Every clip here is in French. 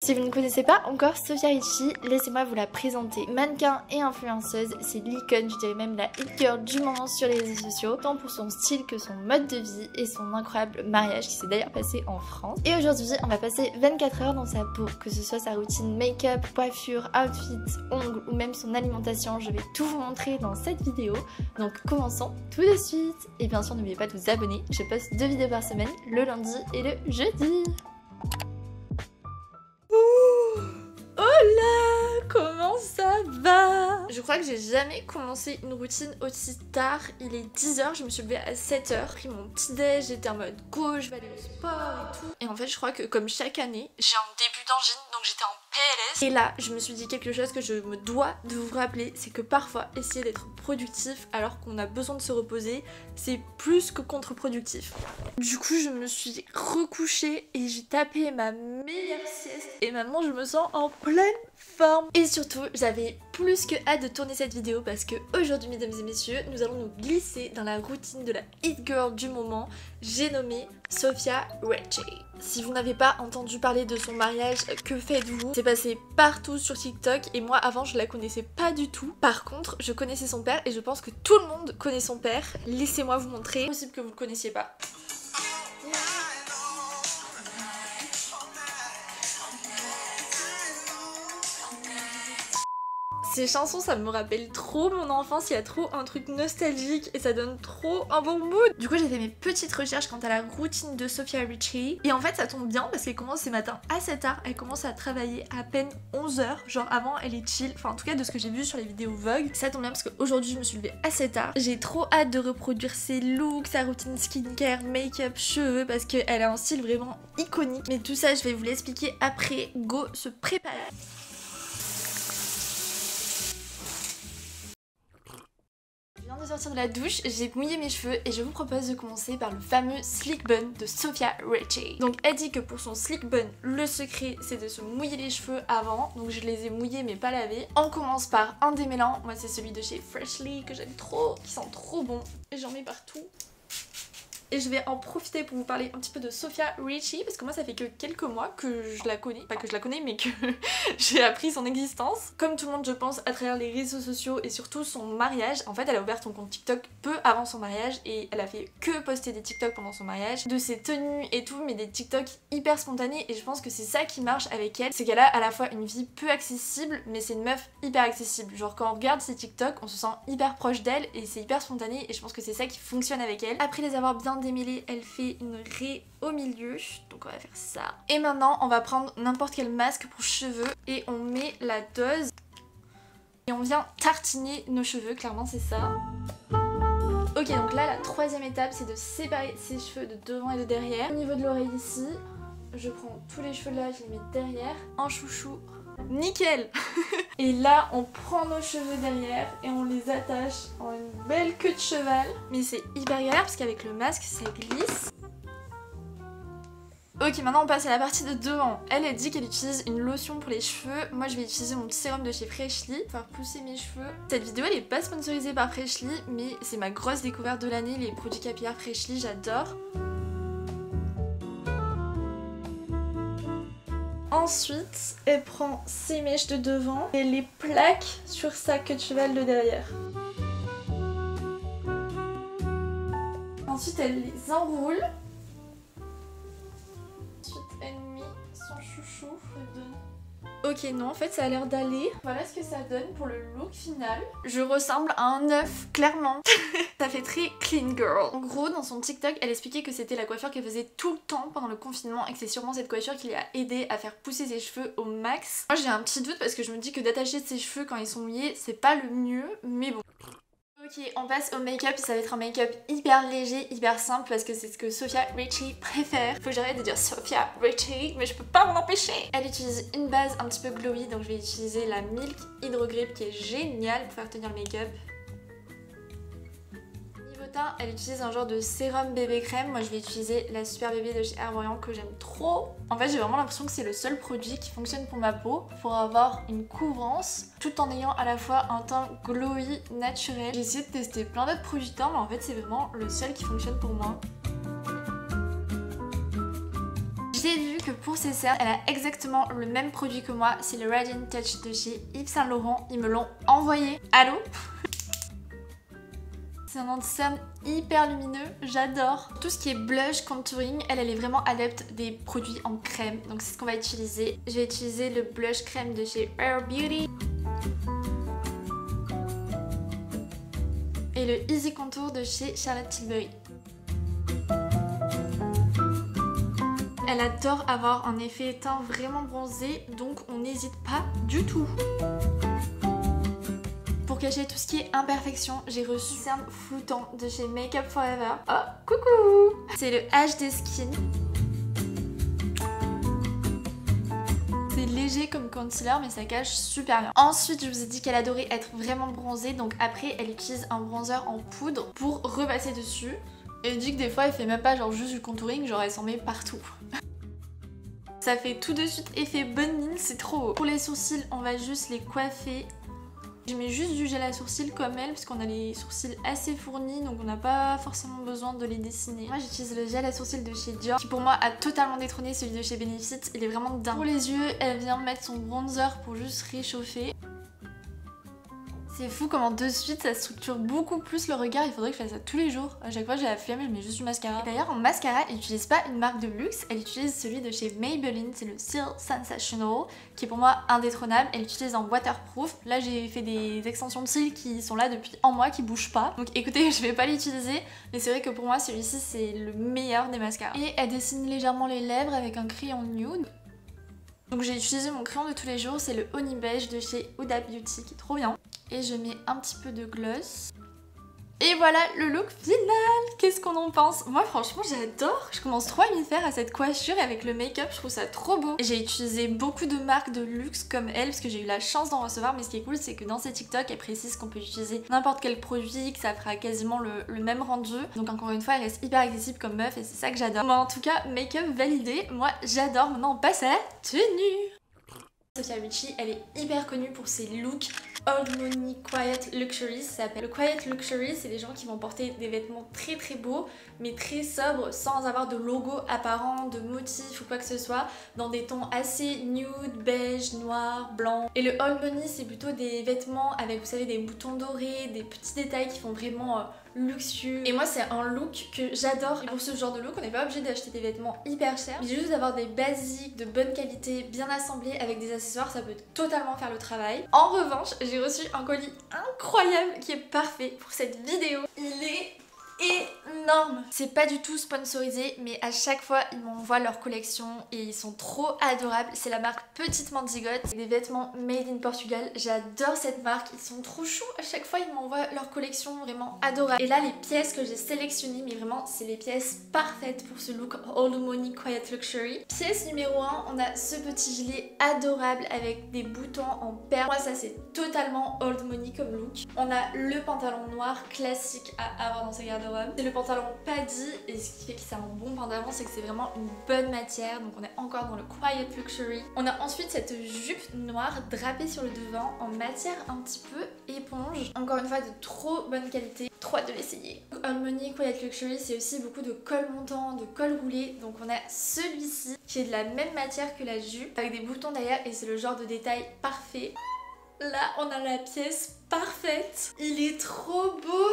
Si vous ne connaissez pas encore Sofia Richie, laissez-moi vous la présenter. Mannequin et influenceuse, c'est l'icône, je dirais même la hit girl du moment sur les réseaux sociaux, tant pour son style que son mode de vie et son incroyable mariage qui s'est d'ailleurs passé en France. Et aujourd'hui, on va passer 24 heures dans sa peau, que ce soit sa routine make-up, coiffure, outfit, ongles ou même son alimentation. Je vais tout vous montrer dans cette vidéo. Donc commençons tout de suite. Et bien sûr, n'oubliez pas de vous abonner. Je poste 2 vidéos par semaine, le lundi et le jeudi. Comment ça va? Je crois que j'ai jamais commencé une routine aussi tard. Il est 10h, je me suis levée à 7h, pris mon petit déj, j'étais en mode go, je vais aller au sport et tout. Et en fait je crois que comme chaque année, j'ai un début d'angine, donc j'étais en PLS. Et là, je me suis dit quelque chose que je me dois de vous rappeler, c'est que parfois essayer d'être productif alors qu'on a besoin de se reposer, c'est plus que contre-productif. Du coup je me suis recouchée et j'ai tapé ma meilleure sieste. Et maintenant je me sens en pleine forme. Et surtout, j'avais plus que hâte de tourner cette vidéo parce que aujourd'hui, mesdames et messieurs, nous allons nous glisser dans la routine de la hit girl du moment. J'ai nommé Sofia Richie. Si vous n'avez pas entendu parler de son mariage, que faites-vous? C'est passé partout sur TikTok et moi avant je la connaissais pas du tout. Par contre, je connaissais son père et je pense que tout le monde connaît son père. Laissez-moi vous montrer. C'est possible que vous le connaissiez pas. Ces chansons, ça me rappelle trop mon enfance, il y a trop un truc nostalgique et ça donne trop un bon mood. Du coup, j'ai fait mes petites recherches quant à la routine de Sofia Richie. Et en fait, ça tombe bien parce qu'elle commence ces matins assez tard. Elle commence à travailler à peine 11h. Genre avant, elle est chill. Enfin, en tout cas, de ce que j'ai vu sur les vidéos Vogue. Ça tombe bien parce qu'aujourd'hui, je me suis levée assez tard. J'ai trop hâte de reproduire ses looks, sa routine skincare, make-up, cheveux parce qu'elle a un style vraiment iconique. Mais tout ça, je vais vous l'expliquer après. Go se préparer. Je viens de sortir de la douche, j'ai mouillé mes cheveux et je vous propose de commencer par le fameux slick bun de Sofia Richie. Donc elle dit que pour son slick bun, le secret c'est de se mouiller les cheveux avant. Donc je les ai mouillés mais pas lavés. On commence par un démêlant, moi c'est celui de chez Freshly que j'aime trop, qui sent trop bon et j'en mets partout. Et je vais en profiter pour vous parler un petit peu de Sofia Richie parce que moi ça fait que quelques mois que je la connais, pas que je la connais mais que j'ai appris son existence. Comme tout le monde je pense à travers les réseaux sociaux et surtout son mariage. En fait elle a ouvert son compte TikTok peu avant son mariage et elle a fait que poster des TikTok pendant son mariage, de ses tenues et tout, mais des TikTok hyper spontanés et je pense que c'est ça qui marche avec elle. C'est qu'elle a à la fois une vie peu accessible mais c'est une meuf hyper accessible. Genre quand on regarde ses TikTok on se sent hyper proche d'elle et c'est hyper spontané et je pense que c'est ça qui fonctionne avec elle. Après les avoir bien démêlés, elle fait une raie au milieu, donc on va faire ça. Et maintenant on va prendre n'importe quel masque pour cheveux et on met la dose et on vient tartiner nos cheveux, clairement c'est ça. Ok, donc là la troisième étape c'est de séparer ses cheveux de devant et de derrière. Au niveau de l'oreille ici, je prends tous les cheveux là, je les mets derrière, en chouchou. Nickel. Et là on prend nos cheveux derrière et on les attache en une belle queue de cheval. Mais c'est hyper galère parce qu'avec le masque ça glisse. Ok, maintenant on passe à la partie de devant. Elle dit qu'elle utilise une lotion pour les cheveux. Moi je vais utiliser mon petit sérum de chez Freshly pour faire pousser mes cheveux. Cette vidéo elle est pas sponsorisée par Freshly mais c'est ma grosse découverte de l'année, les produits capillaires Freshly, j'adore. Ensuite, elle prend ses mèches de devant et les plaque sur sa queue de cheval de derrière. Ensuite, elle les enroule. Ensuite, elle met son chouchou dedans. Ok, non, en fait, ça a l'air d'aller. Voilà ce que ça donne pour le look final. Je ressemble à un œuf, clairement. Ça fait très clean girl. En gros, dans son TikTok, elle expliquait que c'était la coiffure qu'elle faisait tout le temps pendant le confinement et que c'est sûrement cette coiffure qui lui a aidé à faire pousser ses cheveux au max. Moi, j'ai un petit doute parce que je me dis que d'attacher ses cheveux quand ils sont mouillés, c'est pas le mieux, mais bon. Ok, on passe au make-up, ça va être un make-up hyper léger, hyper simple parce que c'est ce que Sofia Richie préfère. Faut que j'arrête de dire Sofia Richie, mais je peux pas m'en empêcher. Elle utilise une base un petit peu glowy, donc je vais utiliser la Milk Hydro Grip qui est géniale pour faire tenir le make-up. Niveau teint, elle utilise un genre de sérum bébé crème. Moi je vais utiliser la Super Bébé de chez Herborian que j'aime trop. En fait j'ai vraiment l'impression que c'est le seul produit qui fonctionne pour ma peau pour avoir une couvrance tout en ayant à la fois un teint glowy naturel. J'ai essayé de tester plein d'autres produits teint mais en fait c'est vraiment le seul qui fonctionne pour moi. J'ai vu que pour ses cernes, elle a exactement le même produit que moi. C'est le Radiant Touch de chez Yves Saint Laurent. Ils me l'ont envoyé. Allô? C'est un anti-cerne hyper lumineux, j'adore. Tout ce qui est blush, contouring, elle est vraiment adepte des produits en crème. Donc c'est ce qu'on va utiliser. Je vais utiliser le blush crème de chez Rare Beauty. Et le Easy Contour de chez Charlotte Tilbury. Elle adore avoir un effet teint vraiment bronzé, donc on n'hésite pas du tout. Pour cacher tout ce qui est imperfection, j'ai reçu un cerne floutant de chez Make Up For Ever. Oh, coucou! C'est le HD Skin. C'est léger comme concealer, mais ça cache super bien. Ensuite, je vous ai dit qu'elle adorait être vraiment bronzée, donc après, elle utilise un bronzer en poudre pour repasser dessus. Et elle dit que des fois, elle fait même pas genre juste du contouring, genre elle s'en met partout. Ça fait tout de suite effet bonne mine, c'est trop beau. Pour les sourcils, on va juste les coiffer. Je mets juste du gel à sourcils comme elle parce qu'on a les sourcils assez fournis, donc on n'a pas forcément besoin de les dessiner. Moi j'utilise le gel à sourcils de chez Dior qui pour moi a totalement détrôné celui de chez Benefit, il est vraiment dingue. Pour les yeux, elle vient mettre son bronzer pour juste réchauffer. C'est fou comment de suite ça structure beaucoup plus le regard, il faudrait que je fasse ça tous les jours. À chaque fois j'ai la flemme, je mets juste du mascara. D'ailleurs en mascara, elle n'utilise pas une marque de luxe, elle utilise celui de chez Maybelline, c'est le Seal Sensational, qui est pour moi indétrônable. Elle l'utilise en waterproof. Là j'ai fait des extensions de cils qui sont là depuis un mois, qui bougent pas. Donc écoutez, je vais pas l'utiliser, mais c'est vrai que pour moi celui-ci c'est le meilleur des mascaras. Et elle dessine légèrement les lèvres avec un crayon nude. Donc j'ai utilisé mon crayon de tous les jours, c'est le Honey Beige de chez Huda Beauty qui est trop bien. Et je mets un petit peu de gloss. Et voilà le look final. Qu'est-ce qu'on en pense? Moi franchement j'adore. Je commence trop à m'y faire à cette coiffure et avec le make-up, je trouve ça trop beau. J'ai utilisé beaucoup de marques de luxe comme elle parce que j'ai eu la chance d'en recevoir. Mais ce qui est cool c'est que dans ses TikTok elle précise qu'on peut utiliser n'importe quel produit, que ça fera quasiment le même rendu. Donc encore une fois elle reste hyper accessible comme meuf et c'est ça que j'adore. Moi en tout cas make-up validé, moi j'adore. Maintenant on passe à la tenue. Sofia Richie, elle est hyper connue pour ses looks Old Money Quiet Luxury, ça s'appelle. Le Quiet Luxury, c'est les gens qui vont porter des vêtements très très beaux, mais très sobres, sans avoir de logo apparent, de motifs ou quoi que ce soit, dans des tons assez nude, beige, noir, blanc. Et le Old Money, c'est plutôt des vêtements avec, vous savez, des boutons dorés, des petits détails qui font vraiment luxueux. Et moi c'est un look que j'adore. Et pour ce genre de look on n'est pas obligé d'acheter des vêtements hyper chers, mais juste d'avoir des basiques de bonne qualité bien assemblés avec des accessoires, ça peut totalement faire le travail. En revanche j'ai reçu un colis incroyable qui est parfait pour cette vidéo. Il est énorme. C'est pas du tout sponsorisé, mais à chaque fois ils m'envoient leur collection et ils sont trop adorables. C'est la marque Petite Mendigote, des vêtements made in Portugal. J'adore cette marque, ils sont trop choux. À chaque fois ils m'envoient leur collection vraiment adorable. Et là les pièces que j'ai sélectionnées, mais vraiment c'est les pièces parfaites pour ce look Old Money Quiet Luxury. Pièce numéro 1, on a ce petit gilet adorable avec des boutons en perles. Moi ça c'est totalement Old Money comme look. On a le pantalon noir classique à avoir dans sa garde-robe. C'est le pantalon paddy et ce qui fait que c'est un bon pantalon, c'est que c'est vraiment une bonne matière, donc on est encore dans le Quiet Luxury. On a ensuite cette jupe noire drapée sur le devant en matière un petit peu éponge, encore une fois de trop bonne qualité, trop hâte de l'essayer. Old Money Quiet Luxury, c'est aussi beaucoup de col montant, de col roulé, donc on a celui-ci qui est de la même matière que la jupe avec des boutons derrière et c'est le genre de détail parfait. Là on a la pièce parfaite, il est trop beau.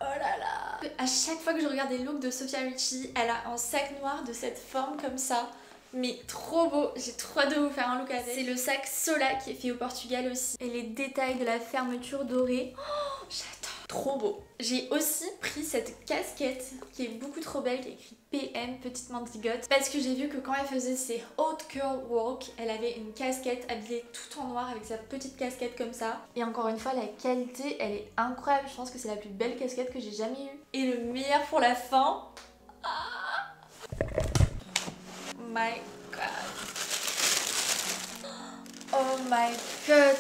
Oh là là! À chaque fois que je regarde des looks de Sofia Richie, elle a un sac noir de cette forme comme ça. Mais trop beau, j'ai trop hâte de vous faire un look avec. C'est le sac Sola qui est fait au Portugal aussi. Et les détails de la fermeture dorée. Oh, j'adore! Trop beau. J'ai aussi pris cette casquette qui est beaucoup trop belle, qui est écrit PM, Petite Mendigote, parce que j'ai vu que quand elle faisait ses Haute Curl Walk, elle avait une casquette habillée tout en noir avec sa petite casquette comme ça. Et encore une fois, la qualité, elle est incroyable. Je pense que c'est la plus belle casquette que j'ai jamais eue. Et le meilleur pour la fin. Ah my god. Oh my god.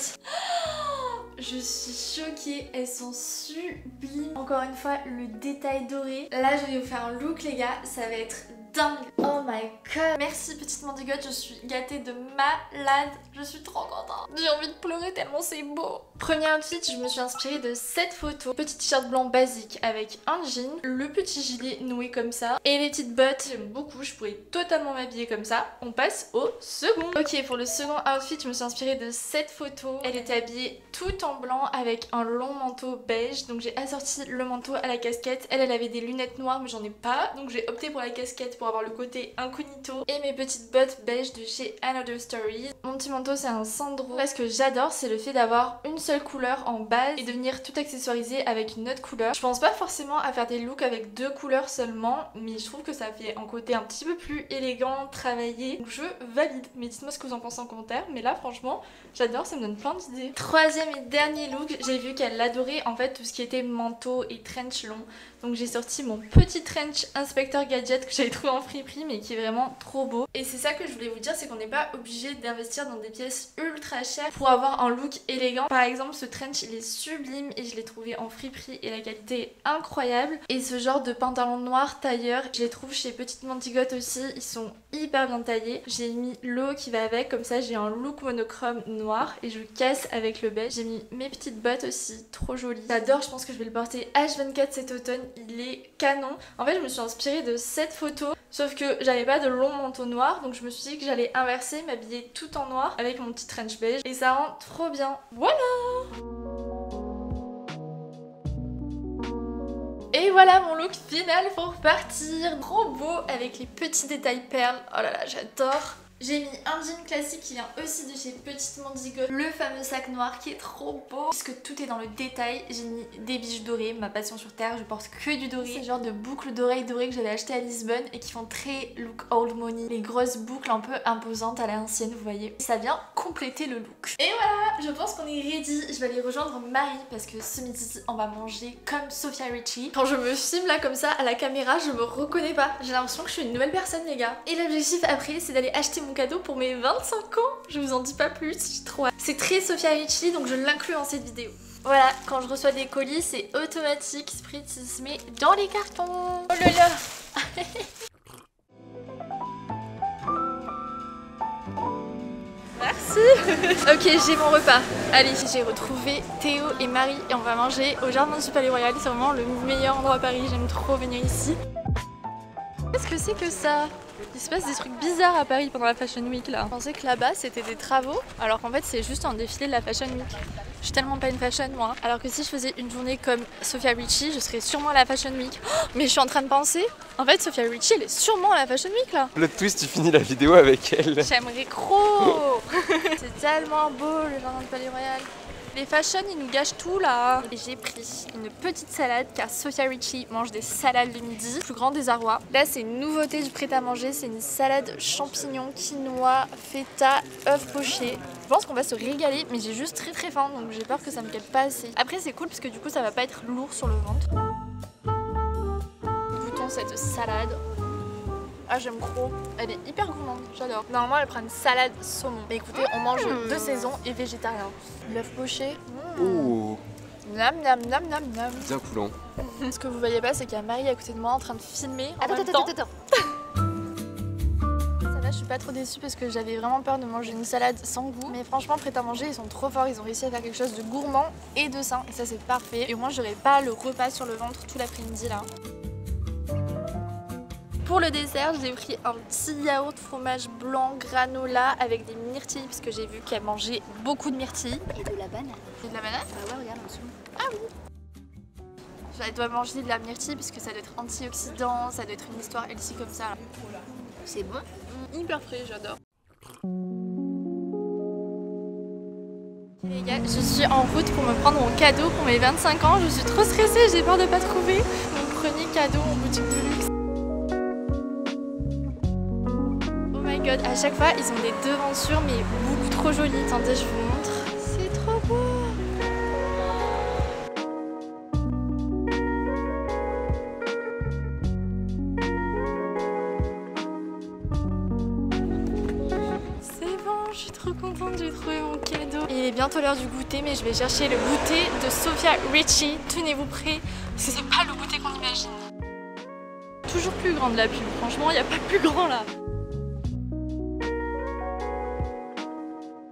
Je suis choquée, elles sont sublimes. Encore une fois, le détail doré. Là, je vais vous faire un look, les gars. Ça va être dingue. Oh my god. Merci petite mendigote, je suis gâtée de malade. Je suis trop contente. J'ai envie de pleurer tellement c'est beau. Premier outfit, je me suis inspirée de cette photo. Petit t-shirt blanc basique avec un jean, le petit gilet noué comme ça et les petites bottes. J'aime beaucoup, je pourrais totalement m'habiller comme ça. On passe au second. Ok, pour le second outfit, je me suis inspirée de cette photo. Elle était habillée tout en blanc avec un long manteau beige. Donc j'ai assorti le manteau à la casquette. Elle avait des lunettes noires mais j'en ai pas. Donc j'ai opté pour la casquette pour avoir le côté incognito. Et mes petites bottes beige de chez Another Stories. Mon petit manteau c'est un Sandro. Ce que j'adore c'est le fait d'avoir une seule couleur en base et de venir tout accessoiriser avec une autre couleur. Je pense pas forcément à faire des looks avec 2 couleurs seulement, mais je trouve que ça fait un côté un petit peu plus élégant, travaillé. Donc je valide, mais dites-moi ce que vous en pensez en commentaire. Mais là franchement j'adore, ça me donne plein d'idées. Troisième et dernier look, j'ai vu qu'elle adorait en fait tout ce qui était manteau et trench long. Donc j'ai sorti mon petit trench Inspector Gadget que j'avais trouvé en friperie mais qui est vraiment trop beau. Et c'est ça que je voulais vous dire, c'est qu'on n'est pas obligé d'investir dans des pièces ultra chères pour avoir un look élégant. Par exemple ce trench il est sublime et je l'ai trouvé en friperie et la qualité est incroyable. Et ce genre de pantalon noir tailleur, je les trouve chez Petite Mendigote aussi, ils sont hyper bien taillés. J'ai mis le haut qui va avec, comme ça j'ai un look monochrome noir et je casse avec le beige. J'ai mis mes petites bottes aussi, trop jolies. J'adore, je pense que je vais le porter H24 cet automne. Il est canon. En fait je me suis inspirée de cette photo, sauf que j'avais pas de long manteau noir, donc je me suis dit que j'allais inverser, m'habiller tout en noir avec mon petit trench beige et ça rend trop bien. Voilà. Et voilà mon look final pour partir. Trop beau avec les petits détails perles. Oh là là j'adore. J'ai mis un jean classique qui vient aussi de chez Petite Mendigote, le fameux sac noir qui est trop beau. Puisque tout est dans le détail, j'ai mis des bijoux dorés, ma passion sur terre, je porte que du doré. C'est le genre de boucles d'oreilles dorées que j'avais acheté à Lisbonne et qui font très look old money. Les grosses boucles un peu imposantes à l'ancienne, vous voyez. Ça vient compléter le look. Et voilà, je pense qu'on est ready. Je vais aller rejoindre Marie parce que ce midi, on va manger comme Sofia Richie. Quand je me filme là comme ça à la caméra, je me reconnais pas. J'ai l'impression que je suis une nouvelle personne les gars. Et l'objectif après, c'est d'aller acheter mon cadeau pour mes 25 ans. Je vous en dis pas plus, j'ai trop hâte. C'est très Sofia Richie donc je l'inclus dans cette vidéo. Voilà, quand je reçois des colis, c'est automatique, Sprit il se met dans les cartons. Oh là là. Merci. Ok, j'ai mon repas. Allez, j'ai retrouvé Théo et Marie et on va manger au jardin du Palais Royal. C'est vraiment le meilleur endroit à Paris, j'aime trop venir ici. Qu'est-ce que c'est que ça? Il se passe des trucs bizarres à Paris pendant la Fashion Week là. Je pensais que là-bas c'était des travaux, alors qu'en fait c'est juste un défilé de la Fashion Week. Je suis tellement pas une fashion moi. Alors que si je faisais une journée comme Sofia Richie, je serais sûrement à la Fashion Week. Oh, mais je suis en train de penser, en fait Sofia Richie elle est sûrement à la Fashion Week là. Le twist, tu finis la vidéo avec elle. J'aimerais trop. C'est tellement beau le jardin du Palais Royal. Les fashion ils nous gâchent tout là. Et j'ai pris une petite salade car Sofia Richie mange des salades le midi, plus grand désarroi. Là c'est une nouveauté du prêt-à-manger, c'est une salade champignons, quinoa, feta, œufs pochés. Je pense qu'on va se régaler mais j'ai juste très faim donc j'ai peur que ça me cale pas assez. Après c'est cool parce que du coup ça va pas être lourd sur le ventre. Goûtons cette salade. Ah j'aime trop, elle est hyper gourmande, j'adore. Normalement elle prend une salade saumon. Mais écoutez, on mange de saison et végétarien. L'œuf poché. Ouh. Nam nam nam nam nam. Bien coulant. Ce que vous voyez pas c'est qu'il y a Marie à côté de moi en train de filmer. Attends. Ça va, je suis pas trop déçue parce que j'avais vraiment peur de manger une salade sans goût. Mais franchement prêt à manger, ils sont trop forts, ils ont réussi à faire quelque chose de gourmand et de sain. Et ça c'est parfait. Et au moins j'aurai pas le repas sur le ventre tout l'après-midi là. Pour le dessert, j'ai pris un petit yaourt fromage blanc granola avec des myrtilles parce que j'ai vu qu'elle mangeait beaucoup de myrtilles. Et de la banane. Et de la banane? Bah ouais, regarde en dessous. Ah oui. Elle doit manger de la myrtille parce que ça doit être antioxydant, ça doit être une histoire healthy comme ça. C'est bon. Hyper frais, j'adore. Les gars, je suis en route pour me prendre mon cadeau pour mes 25 ans. Je suis trop stressée, j'ai peur de pas trouver mon premier cadeau en boutique de luxe. Oh my god, à chaque fois ils ont des devantures mais beaucoup trop jolies. Attendez, je vous montre. C'est trop beau. C'est bon, je suis trop contente, j'ai trouvé mon cadeau. Il est bientôt l'heure du goûter mais je vais chercher le goûter de Sofia Richie. Tenez-vous prêts parce que c'est pas le goûter qu'on imagine. toujours plus grande la pub, franchement, il n'y a pas plus grand là.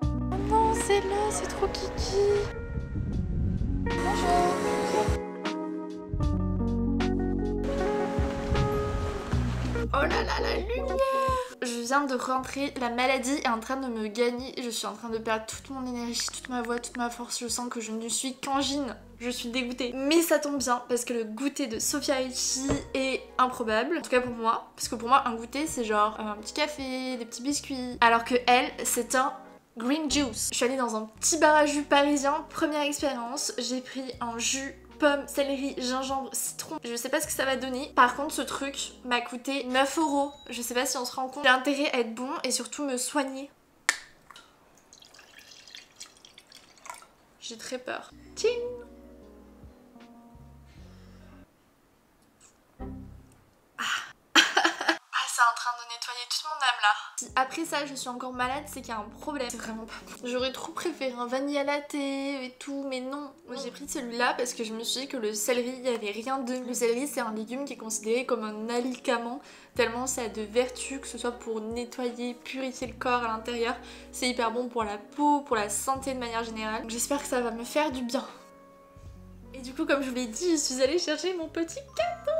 Oh non, c'est là, c'est trop kiki. Bonjour. Oh là là, la lumière! Je viens de rentrer, la maladie est en train de me gagner, je suis en train de perdre toute mon énergie, toute ma voix, toute ma force, je sens que je ne suis qu'angine, je suis dégoûtée. Mais ça tombe bien parce que le goûter de Sofia Richie est improbable, en tout cas pour moi, parce que pour moi un goûter c'est genre un petit café, des petits biscuits, alors que elle c'est un green juice. Je suis allée dans un petit bar à jus parisien, première expérience, j'ai pris un jus pomme, céleri, gingembre, citron. Je sais pas ce que ça va donner. Par contre, ce truc m'a coûté 9 €. Je sais pas si on se rend compte. J'ai intérêt à être bon et surtout me soigner. J'ai très peur. Tching! C'est en train de nettoyer toute mon âme là. Si après ça je suis encore malade, c'est qu'il y a un problème. C'est vraiment pas bon. J'aurais trop préféré un vanilla latte et tout, mais non. Moi j'ai pris celui-là parce que je me suis dit que le céleri, il y avait rien de... Le céleri c'est un légume qui est considéré comme un alicament, tellement ça a de vertus, que ce soit pour nettoyer, purifier le corps à l'intérieur. C'est hyper bon pour la peau, pour la santé de manière générale. Donc j'espère que ça va me faire du bien. Et du coup, comme je vous l'ai dit, je suis allée chercher mon petit cadeau.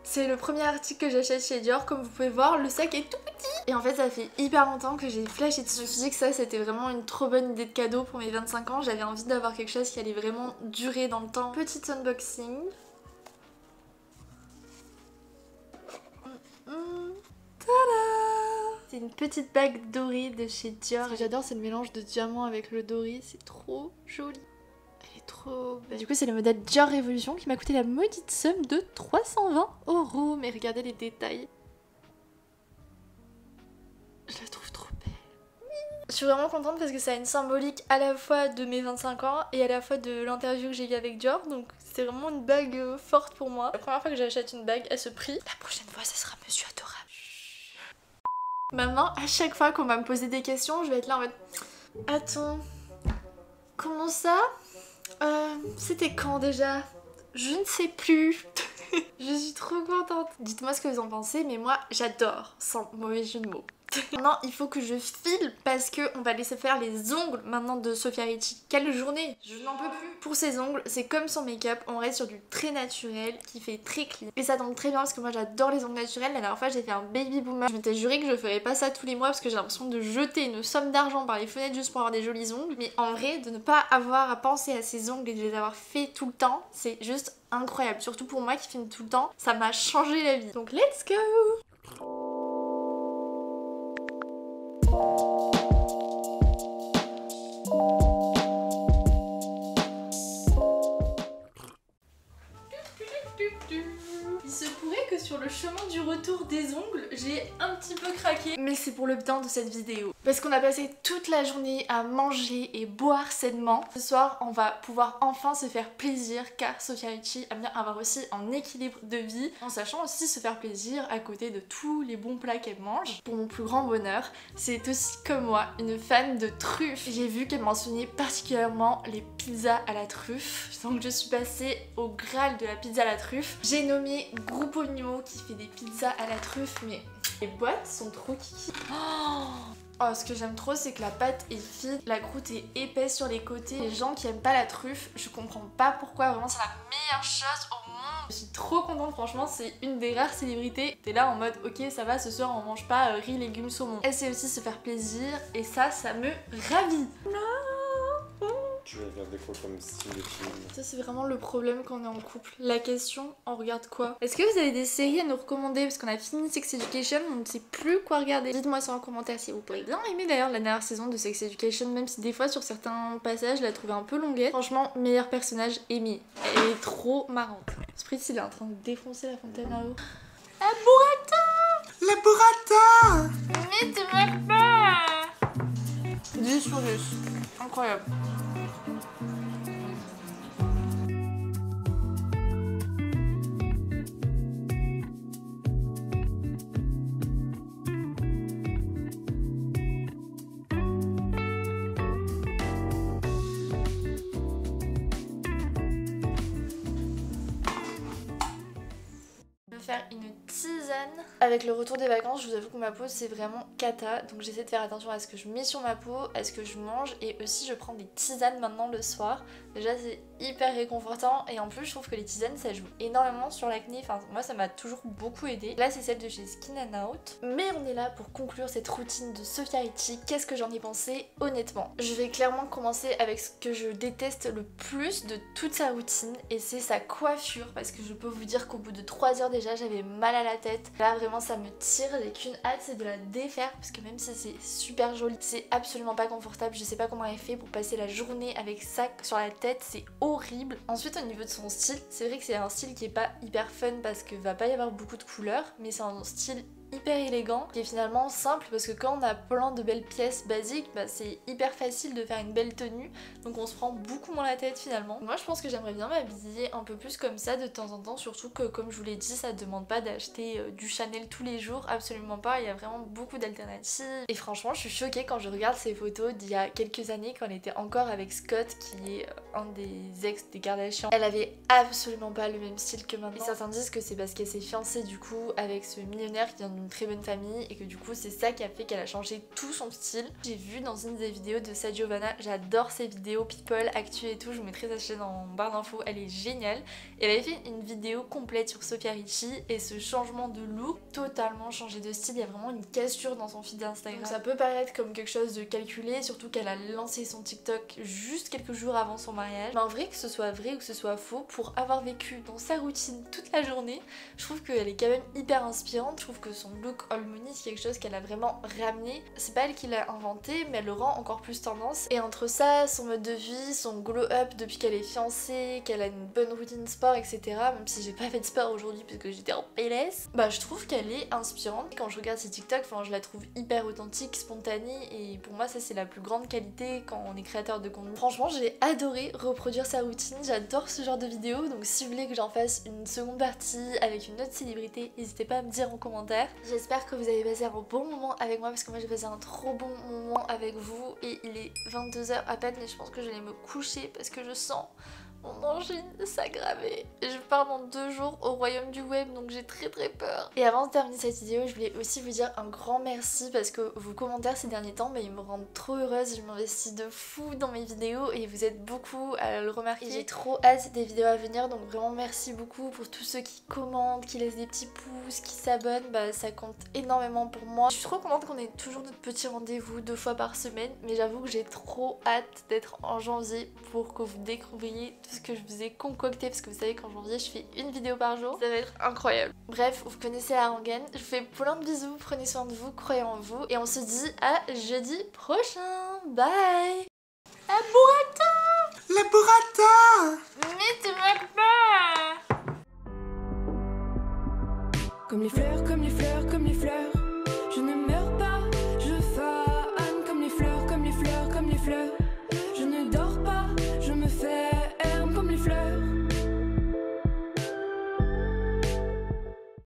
C'est le premier article que j'achète chez Dior, comme vous pouvez voir, le sac est tout petit. Et en fait ça fait hyper longtemps que j'ai flashé dessus. Je me suis dit que ça c'était vraiment une trop bonne idée de cadeau pour mes 25 ans. J'avais envie d'avoir quelque chose qui allait vraiment durer dans le temps. Petit unboxing. Tada! C'est une petite bague dorée de chez Dior. Ce que j'adore c'est le mélange de diamant avec le doré, c'est trop joli. Elle est trop belle. Du coup c'est le modèle Dior Révolution qui m'a coûté la maudite somme de 320 €. Mais regardez les détails. Je la trouve trop belle. Je suis vraiment contente parce que ça a une symbolique à la fois de mes 25 ans et à la fois de l'interview que j'ai eue avec Dior. Donc c'est vraiment une bague forte pour moi. La première fois que j'achète une bague à ce prix. La prochaine fois ça sera Monsieur Adorable. Maintenant à chaque fois qu'on va me poser des questions je vais être là en mode... Attends... Comment ça? C'était quand déjà? Je ne sais plus. Je suis trop contente. Dites-moi ce que vous en pensez, mais moi j'adore, sans mauvais jeu de mots. Maintenant il faut que je file parce que on va laisser faire les ongles maintenant de Sofia Richie. Quelle journée! Je n'en peux plus. Pour ses ongles, c'est comme son make-up, on reste sur du très naturel qui fait très clean. Et ça tombe très bien parce que moi j'adore les ongles naturels. La dernière fois j'ai fait un baby boomer. Je m'étais juré que je ferais pas ça tous les mois parce que j'ai l'impression de jeter une somme d'argent par les fenêtres juste pour avoir des jolis ongles. Mais en vrai, de ne pas avoir à penser à ses ongles et de les avoir fait tout le temps, c'est juste incroyable. Surtout pour moi qui filme tout le temps, ça m'a changé la vie. Donc let's go! Il se pourrait que sur le chemin du retour des ongles, j'ai un petit peu craqué. Mais c'est pour le bien de cette vidéo. Parce qu'on a passé toute la journée à manger et boire sainement. Ce soir, on va pouvoir enfin se faire plaisir car Sofia Richie aime bien avoir aussi un équilibre de vie en sachant aussi se faire plaisir à côté de tous les bons plats qu'elle mange. Pour mon plus grand bonheur, c'est aussi comme moi une fan de truffes. J'ai vu qu'elle mentionnait particulièrement les pizzas à la truffe. Donc je suis passée au Graal de la pizza à la truffe. J'ai nommé Gruppo Mimo qui fait des pizzas à la truffe, mais les boîtes sont trop kiki. Oh, ce que j'aime trop c'est que la pâte est fine, la croûte est épaisse sur les côtés. Les gens qui aiment pas la truffe, je comprends pas pourquoi, vraiment c'est la meilleure chose au monde. Je suis trop contente, franchement c'est une des rares célébrités. T'es là en mode ok ça va, ce soir on mange pas riz, légumes, saumon. Elle sait aussi se faire plaisir et ça me ravit. Tu regardes quoi comme style de film? Ça c'est vraiment le problème quand on est en couple. La question, on regarde quoi? Est-ce que vous avez des séries à nous recommander? Parce qu'on a fini Sex Education, on ne sait plus quoi regarder. Dites-moi ça en commentaire s'il vous plaît. J'ai bien aimé d'ailleurs la dernière saison de Sex Education, même si des fois sur certains passages je la trouvais un peu longuette. Franchement, meilleur personnage, Amy. Elle est trop marrante. Spritz il est en train de défoncer la fontaine à eau. La burrata! Mais tu m'aimes pas! 10 sur 10. Incroyable. Faire une avec le retour des vacances, je vous avoue que ma peau c'est vraiment cata, donc j'essaie de faire attention à ce que je mets sur ma peau, à ce que je mange, et aussi je prends des tisanes maintenant le soir. Déjà c'est hyper réconfortant, et en plus je trouve que les tisanes ça joue énormément sur l'acné, enfin moi ça m'a toujours beaucoup aidé. Là c'est celle de chez Skin and Out. Mais on est là pour conclure cette routine de Sofia Richie. Qu'est-ce que j'en ai pensé honnêtement? Je vais clairement commencer avec ce que je déteste le plus de toute sa routine, et c'est sa coiffure, parce que je peux vous dire qu'au bout de 3 heures déjà j'avais mal à la tête. Là vraiment ça me tire, j'ai qu'une hâte, c'est de la défaire, parce que même si c'est super joli, c'est absolument pas confortable. Je sais pas comment elle fait pour passer la journée avec ça sur la tête, c'est horrible. Ensuite au niveau de son style, c'est vrai que c'est un style qui est pas hyper fun parce que va pas y avoir beaucoup de couleurs, mais c'est un style hyper élégant qui est finalement simple, parce que quand on a plein de belles pièces basiques, bah c'est hyper facile de faire une belle tenue, donc on se prend beaucoup moins la tête finalement. Moi je pense que j'aimerais bien m'habiller un peu plus comme ça de temps en temps, surtout que comme je vous l'ai dit ça demande pas d'acheter du Chanel tous les jours, absolument pas, il y a vraiment beaucoup d'alternatives. Et franchement je suis choquée quand je regarde ces photos d'il y a quelques années quand elle était encore avec Scott, qui est un des ex des Kardashians. Elle avait absolument pas le même style que maintenant, et certains disent que c'est parce qu'elle s'est fiancée du coup avec ce millionnaire qui vient d'une très bonne famille, et que du coup c'est ça qui a fait qu'elle a changé tout son style. J'ai vu dans une des vidéos de Sa Giovanna, j'adore ses vidéos people, actu et tout, je vous mettrai sa chaîne en barre d'infos, elle est géniale. Et elle avait fait une vidéo complète sur Sofia Richie, et ce changement de look, totalement changé de style, il y a vraiment une cassure dans son feed d'Instagram. Ça peut paraître comme quelque chose de calculé, surtout qu'elle a lancé son TikTok juste quelques jours avant son mariage. Mais en vrai, que ce soit vrai ou que ce soit faux, pour avoir vécu dans sa routine toute la journée, je trouve qu'elle est quand même hyper inspirante. Je trouve que son look all money c'est quelque chose qu'elle a vraiment ramené. C'est pas elle qui l'a inventé, mais elle le rend encore plus tendance. Et entre ça, son mode de vie, son glow up depuis qu'elle est fiancée, qu'elle a une bonne routine sport, etc. Même si j'ai pas fait de sport aujourd'hui parce que j'étais en PLS, bah je trouve qu'elle est inspirante. Quand je regarde ses TikTok, enfin je la trouve hyper authentique, spontanée, et pour moi ça c'est la plus grande qualité quand on est créateur de contenu. Franchement j'ai adoré reproduire sa routine, j'adore ce genre de vidéos, donc si vous voulez que j'en fasse une seconde partie avec une autre célébrité, n'hésitez pas à me dire en commentaire. J'espère que vous avez passé un bon moment avec moi, parce que moi j'ai passé un trop bon moment avec vous, et il est 22 h à peine, mais je pense que je vais me coucher parce que je sens mon angine s'aggraver. Je pars dans 2 jours au royaume du web, donc j'ai très peur. Et avant de terminer cette vidéo, je voulais aussi vous dire un grand merci, parce que vos commentaires ces derniers temps, ils me rendent trop heureuse. Je m'investis de fou dans mes vidéos et vous êtes beaucoup à le remarquer. J'ai trop hâte des vidéos à venir, donc vraiment merci beaucoup pour tous ceux qui commentent, qui laissent des petits pouces, qui s'abonnent, bah ça compte énormément pour moi. Je suis trop contente qu'on ait toujours notre petit rendez-vous 2 fois par semaine, mais j'avoue que j'ai trop hâte d'être en janvier pour que vous découvriez tout ce que je vous ai concocté, parce que vous savez qu'en janvier je fais une vidéo par jour, ça va être incroyable. Bref, vous connaissez la rengaine, je vous fais plein de bisous, prenez soin de vous, croyez en vous, et on se dit à jeudi prochain. Bye. La burrata. La burrata. Mais tu manques pas. Comme les fleurs, comme les fleurs, comme les fleurs.